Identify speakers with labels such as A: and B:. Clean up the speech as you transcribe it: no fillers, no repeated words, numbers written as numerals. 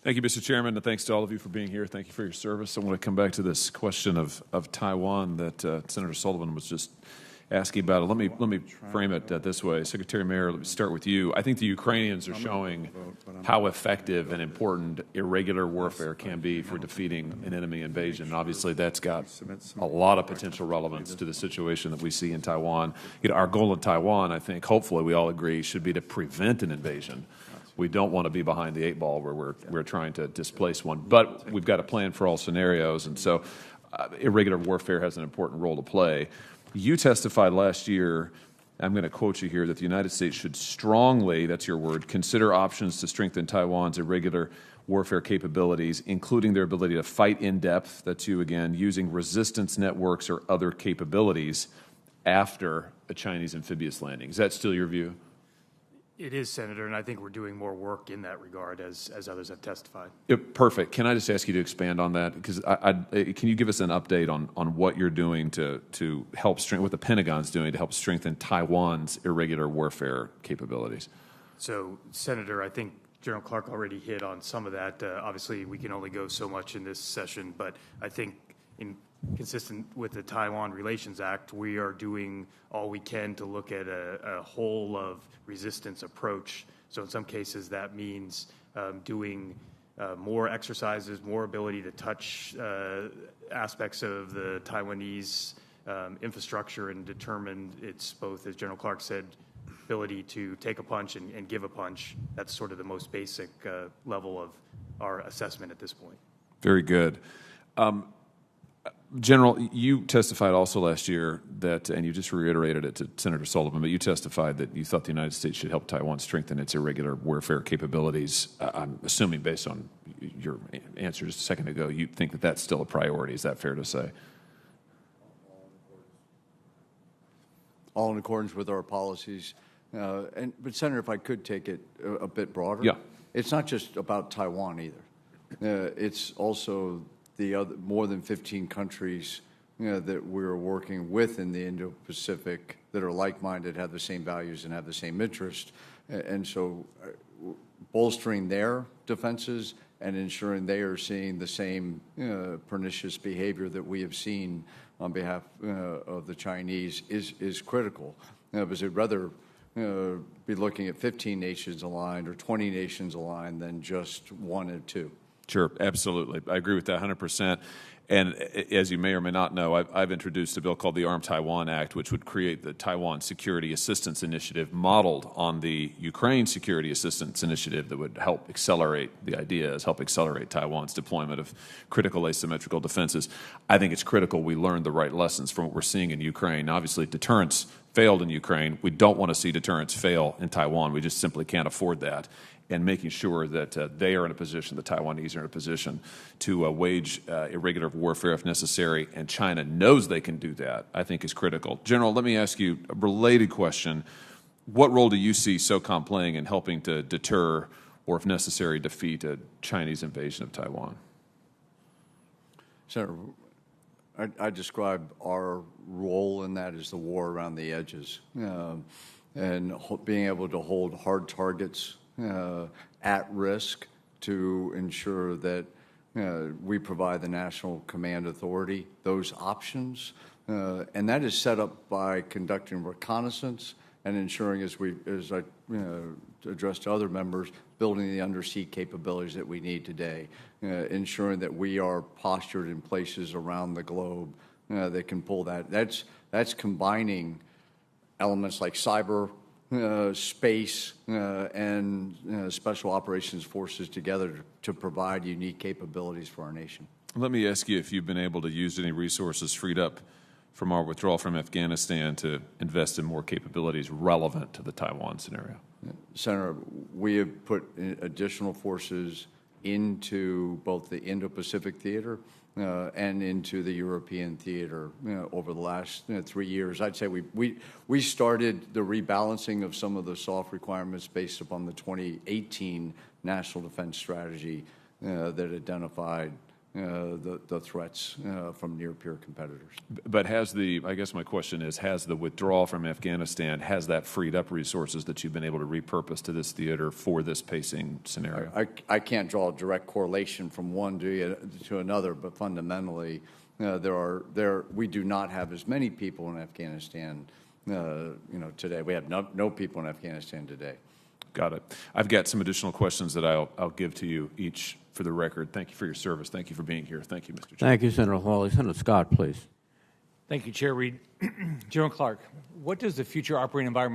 A: Thank you, Mr. Chairman, and thanks to all of you for being here. Thank you for your service. I want to come back to this question of Taiwan that Senator Sullivan was just asking about. Let me frame it this way. Secretary Mayor, let me start with you. I think the Ukrainians are showing how effective and important irregular warfare can be for defeating an enemy invasion. And obviously, that's got a lot of potential relevance to the situation that we see in Taiwan. Our goal in Taiwan, I think, hopefully we all agree, should be to prevent an invasion. We don't want to be behind the eight ball where we're trying to displace one. But we've got a plan for all scenarios, and so irregular warfare has an important role to play. You testified last year, I'm going to quote you here, that the United States should strongly, that's your word, consider options to strengthen Taiwan's irregular warfare capabilities, including their ability to fight in depth, that's you again, using resistance networks or other capabilities after a Chinese amphibious landing. Is that still your view?
B: It is, Senator, and I think we're doing more work in that regard as others have testified.
A: Perfect. Can I just ask you to expand on that? Because can you give us an update on what you're doing to help strengthen, what the Pentagon's doing to help strengthen Taiwan's irregular warfare capabilities?
B: So, Senator, I think General Clark already hit on some of that. Obviously, we can only go so much in this session, but I think consistent with the Taiwan Relations Act, we are doing all we can to look at a whole of resistance approach. So in some cases, that means doing more exercises, more ability to touch aspects of the Taiwanese infrastructure and determine its both, as General Clark said, ability to take a punch and give a punch. That's sort of the most basic level of our assessment at this point.
A: Very good. General, you testified also last year that, and you just reiterated it to Senator Sullivan, but you testified that you thought the United States should help Taiwan strengthen its irregular warfare capabilities. I'm assuming based on your answer just a second ago, you think that that's still a priority. Is that fair to say?
C: All in accordance with our policies. But Senator, if I could take it a bit broader.
A: Yeah.
C: It's not just about Taiwan either. It's also the other more than 15 countries that we're working with in the Indo-Pacific that are like-minded, have the same values, and have the same interest. And so bolstering their defenses and ensuring they are seeing the same pernicious behavior that we have seen on behalf of the Chinese is critical. Because they'd rather be looking at 15 nations aligned or 20 nations aligned than just one or two.
A: Sure, absolutely. I agree with that 100%. And as you may or may not know, I've introduced a bill called the Armed Taiwan Act, which would create the Taiwan Security Assistance Initiative modeled on the Ukraine Security Assistance Initiative that would help accelerate, the idea is help accelerate Taiwan's deployment of critical asymmetrical defenses. I think it's critical we learn the right lessons from what we're seeing in Ukraine. Obviously, deterrence failed in Ukraine. We don't want to see deterrence fail in Taiwan. We just simply can't afford that. And making sure that they are in a position, the Taiwanese are in a position to wage irregular warfare if necessary, and China knows they can do that, I think is critical. General, let me ask you a related question. What role do you see SOCOM playing in helping to deter or, if necessary, defeat a Chinese invasion of Taiwan?
C: Senator, I describe our role in that as the war around the edges and being able to hold hard targets at risk to ensure that we provide the National Command Authority those options. And that is set up by conducting reconnaissance and ensuring, as I addressed to other members, building the undersea capabilities that we need today, ensuring that we are postured in places around the globe that can pull that. That's combining elements like cyber, space, and special operations forces together to provide unique capabilities for our nation.
A: Let me ask you if you've been able to use any resources freed up from our withdrawal from Afghanistan to invest in more capabilities relevant to the Taiwan scenario.
C: Senator, we have put additional forces into both the Indo-Pacific theater and into the European theater over the last 3 years. I'd say we started the rebalancing of some of the soft requirements based upon the 2018 National Defense Strategy that identified the threats from near-peer competitors.
A: But I guess my question is, has the withdrawal from Afghanistan, has that freed up resources that you've been able to repurpose to this theater for this pacing scenario?
C: I can't draw a direct correlation from one to another, but fundamentally, we do not have as many people in Afghanistan, today. We have no people in Afghanistan today.
A: Got it. I've got some additional questions that I'll give to you each for the record. Thank you for your service. Thank you for being here. Thank you, Mr. Chair.
D: Thank you, Senator Hawley. Senator Scott, please.
E: Thank you, Chair Reed. General Clark, what does the future operating environment